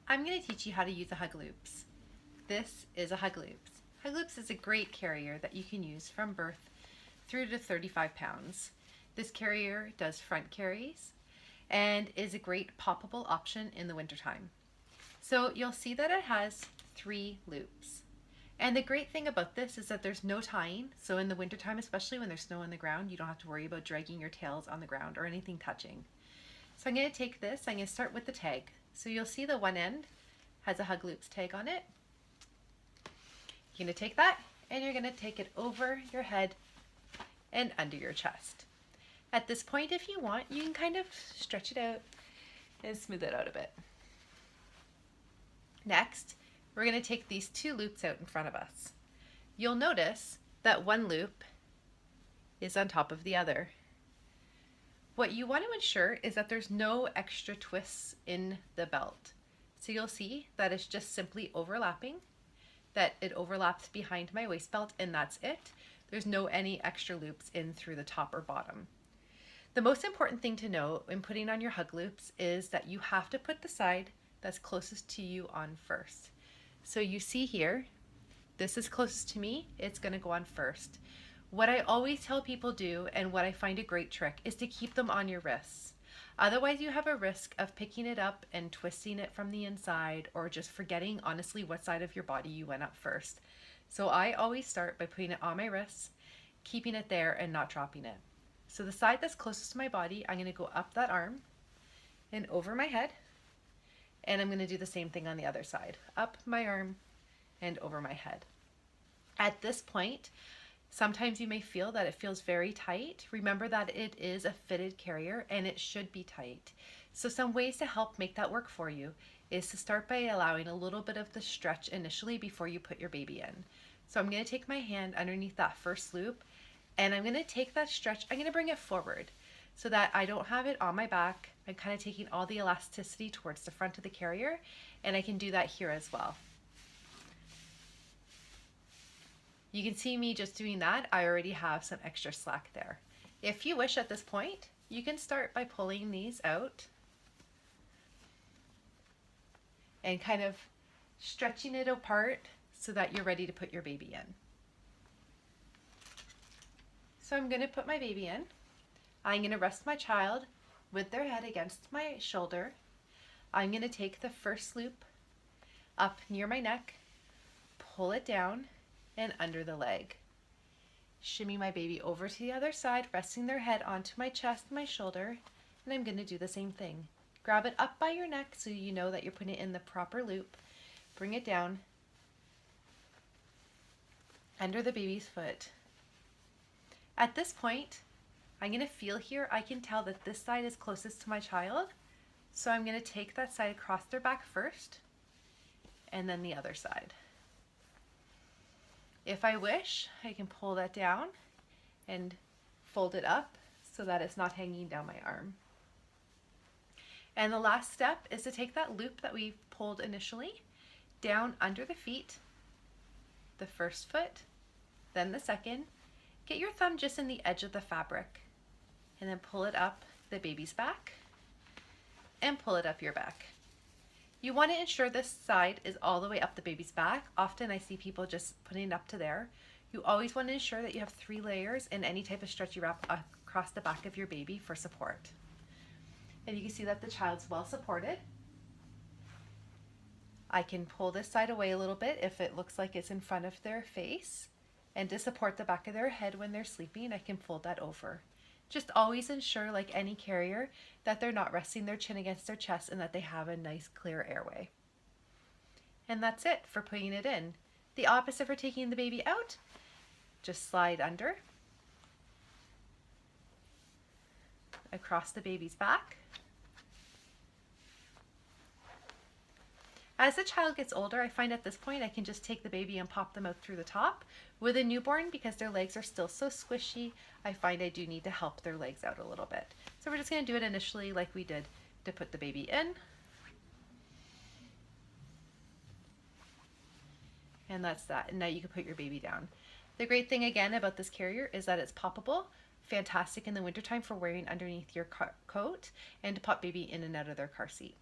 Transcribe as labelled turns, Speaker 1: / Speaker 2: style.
Speaker 1: I'm going to teach you how to use a Huggaloops. This is a Huggaloops. Huggaloops is a great carrier that you can use from birth through to 35 pounds. This carrier does front carries and is a great poppable option in the wintertime. So you'll see that it has 3 loops. And the great thing about this is that there's no tying, so in the wintertime, especially when there's snow on the ground, you don't have to worry about dragging your tails on the ground or anything touching. So I'm going to take this, I'm going to start with the tag. So you'll see the one end has a Huggaloops tag on it. You're going to take that and you're going to take it over your head and under your chest. At this point, if you want, you can kind of stretch it out and smooth it out a bit. Next, we're going to take these 2 loops out in front of us. You'll notice that one loop is on top of the other. What you want to ensure is that there's no extra twists in the belt. So you'll see that it's just simply overlapping, that it overlaps behind my waist belt, and that's it. There's no any extra loops in through the top or bottom. The most important thing to know when putting on your Huggaloops is that you have to put the side that's closest to you on first. So you see here, this is closest to me, it's going to go on first. What I always tell people do, and what I find a great trick, is to keep them on your wrists. Otherwise you have a risk of picking it up and twisting it from the inside, or just forgetting honestly what side of your body you went up first. So I always start by putting it on my wrists, keeping it there and not dropping it. So the side that's closest to my body, I'm going to go up that arm and over my head, and I'm going to do the same thing on the other side, up my arm and over my head. At this point, sometimes you may feel that it feels very tight. Remember that it is a fitted carrier and it should be tight. So some ways to help make that work for you is to start by allowing a little bit of the stretch initially before you put your baby in. So I'm going to take my hand underneath that first loop and I'm going to take that stretch, I'm going to bring it forward so that I don't have it on my back. I'm kind of taking all the elasticity towards the front of the carrier, and I can do that here as well. You can see me just doing that. I already have some extra slack there. If you wish at this point, you can start by pulling these out and kind of stretching it apart so that you're ready to put your baby in. So I'm going to put my baby in. I'm going to rest my child with their head against my shoulder. I'm going to take the first loop up near my neck, pull it down and under the leg. Shimmy my baby over to the other side, resting their head onto my chest and my shoulder, and I'm going to do the same thing. Grab it up by your neck so you know that you're putting it in the proper loop. Bring it down under the baby's foot. At this point, I'm going to feel here, I can tell that this side is closest to my child, so I'm going to take that side across their back first, and then the other side. If I wish, I can pull that down and fold it up so that it's not hanging down my arm. And the last step is to take that loop that we pulled initially down under the feet, the first foot, then the second. Get your thumb just in the edge of the fabric and then pull it up the baby's back and pull it up your back. You want to ensure this side is all the way up the baby's back. Often I see people just putting it up to there. You always want to ensure that you have 3 layers in any type of stretchy wrap across the back of your baby for support. And you can see that the child's well supported. I can pull this side away a little bit if it looks like it's in front of their face. And to support the back of their head when they're sleeping, I can fold that over. Just always ensure, like any carrier, that they're not resting their chin against their chest and that they have a nice clear airway. And that's it for putting it in. The opposite for taking the baby out, just slide under, across the baby's back. As the child gets older, I find at this point I can just take the baby and pop them out through the top. With a newborn, because their legs are still so squishy, I find I do need to help their legs out a little bit. So we're just going to do it initially like we did to put the baby in. And that's that. And now you can put your baby down. The great thing again about this carrier is that it's poppable. Fantastic in the wintertime for wearing underneath your coat and to pop baby in and out of their car seat.